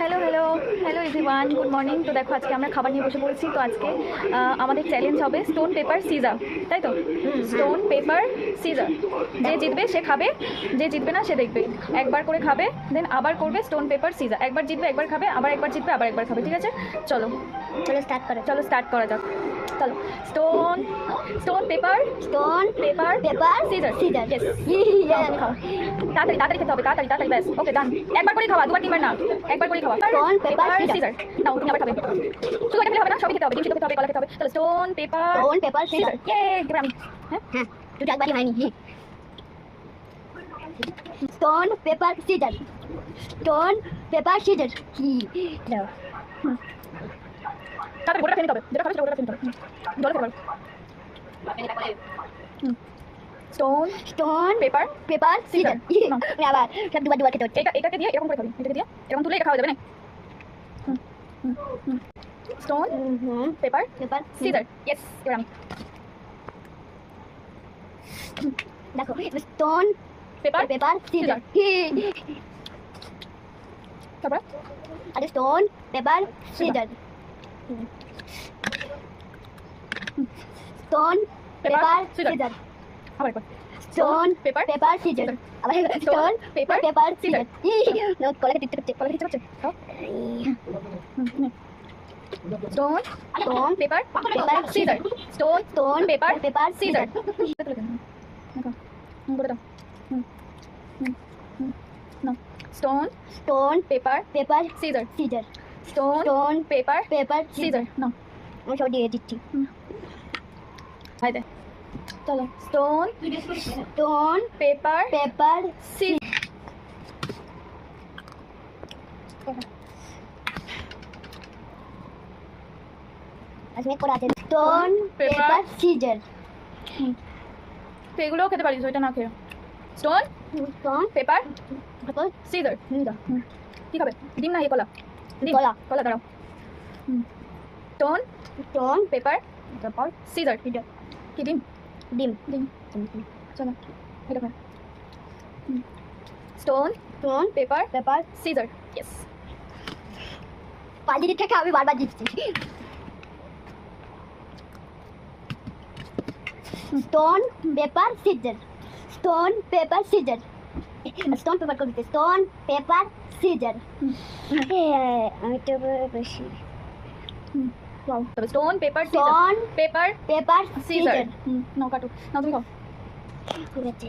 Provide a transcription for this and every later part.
Hello hello hello everyone, good morning. তো দেখো আজকে আমরা খাবার নিয়ে বসে পড়েছি। তো আজকে আমাদের চ্যালেঞ্জ হবে স্টোন পেপার সিজার, তাই তো? স্টোন পেপার সিজার, যে জিতবে সে খাবে, যে জিতবে না সে দেখবে। একবার করে খাবে, দেন আবার করবে স্টোন পেপার সিজার। একবার জিতবে, একবার খাবে, আবার একবার জিতবে, আবার একবার খাবে। ঠিক আছে, চলো চলো স্টার্ট করা যাক। চলো, stone stone paper scissor. Yes, তুমি খাও। তাড়াতাড়ি খেতে হবে, তাড়াতাড়ি ব্যাস। ওকে, ডান। একবার করে খাওয়া, দুবার তিনবার না, একবার করে খাওয়া। Stone paper scissor. নাও, তুমি আবার খাবে। শুধু এটা খেলে হবে না, সবই খেতে হবে। ডিম সিদ্ধ খেতে হবে, কলা খেতে হবে। চলো, স্টোন পেপার সিজার। ইয়ে, এবার আমি। হ্যাঁ, দুটো একবারই হয়নি। স্টোন পেপার সিজার দাও। তাড়াতাড়ি গোটা খেয়ে নিতে হবে। যেটা খাবে সেটা গোটা খেয়ে নিতে হবে। জল খেতে পারো। Stone paper scissor. আবার সব দুবার খেতে হচ্ছে। এটাকে দিয়ে এরকম করে খাবি। এটাকে দিয়ে এরকম তুলে এটা খাওয়া যাবে না। Stone paper scissor. ইয়েস, এবার আমি। দেখো, স্টোন পেপার সিজার। তারপর আরে stone paper scissor. Stone paper scissor. আবার একবার। Stone paper scissor. আবার স্টোন পেপার সিজার। কলাকে দিতে হচ্ছে। খাও। Stone paper scissor. Stone paper scissor. করে দাও। Stone paper scissor. Stone paper scissor. নাও, আমি সব দিয়ে দিচ্ছি। হাই দে। চলো, স্টোন পেপার সিজার। আসলে করা আছে স্টোন পেপার সিজার। এগুলোও খেতে পারিস, ওইটা না খেয়ে। Stone paper scissor. কি খাবে? ডিম না কলা? কলা দাঁড়াও। Stone paper scissor. কি ডিম? ডিম। চলো, এটা খাও। Stone paper scissor. ইয়েস। পাঁচ থেকে আমি বারবার জিতছি। Stone paper scissor. Stone paper করে দিতে। Stone paper scissor. আমি তো বেশি। তবে স্টোন পেপার সিজার। নাও, কাটো। নাও, তুমি খাও। ঠিক আছে।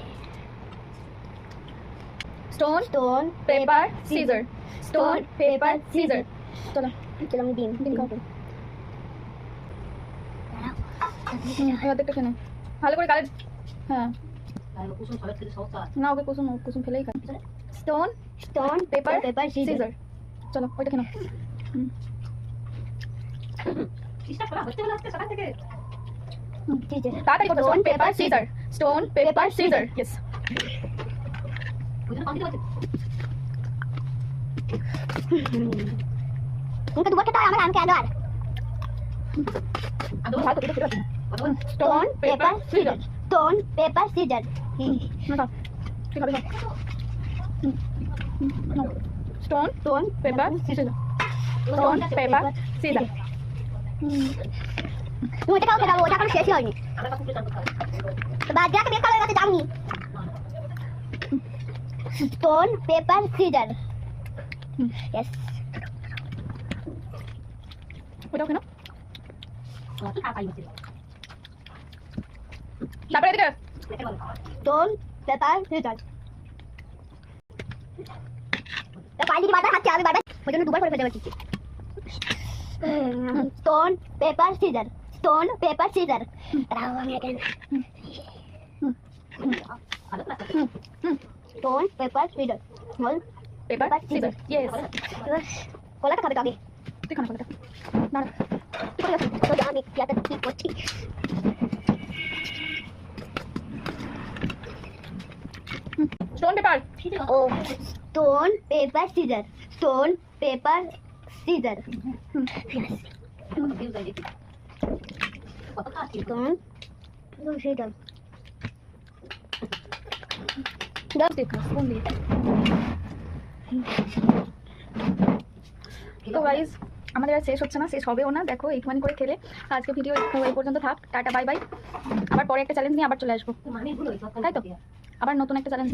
Stone paper caesar. চলো, আমি ডিম খাও। অর্ধেকটা খেয়ে নে। ভালো করে গালে। হ্যাঁ, না, ওকে কুসুম ফেলেই খায়। Stone paper caesar. চলো, ওইটা খেয়ে নাও। তাড়াতাড়ি করো। Stone paper scissor. ইয়েস। তোমাকে দুবার খেতে হয়, আমার আমাকে আদর। Stone paper caesar. ঠিক আছে, স্টোন পেপার সিজার। তুমি এটা কাউকে দাও, ওটা এখনো শেষই হয়নি। বাদ দিয়ে বের করার কাছে যাওনি। Stone paper scissor. ইয়েস। ওটাও কেন? তারপরে এদিকে স্টোন পেপার সিজার। পাইলি বারবার খাচ্ছি, আমি বারবার ওই জন্য দুবার করে ফেলতে পারছি। Stone paper caesar. দাঁড়াও, আমি এখানে। Stone paper scissor. ইয়েস। কলাটা খাবে তো আগে। তুই খানা কলাটা। না, তুই করে যাচ্ছিস। তো আমি ইয়াটা ঠিক করছি। Stone paper. ও, stone paper scissor. Stone scissor. Spoon দিয়ে। তো গাইজ আমাদের আর শেষ হচ্ছে না, শেষ হবেও না। দেখো একটুখানি করে খেলে আজকে ভিডিও এই পর্যন্ত থাক। Tata bye bye. আবার পরে একটা চ্যালেঞ্জ নিয়ে আবার চলে আসবো, তাই তো? আবার নতুন একটা চ্যালেঞ্জ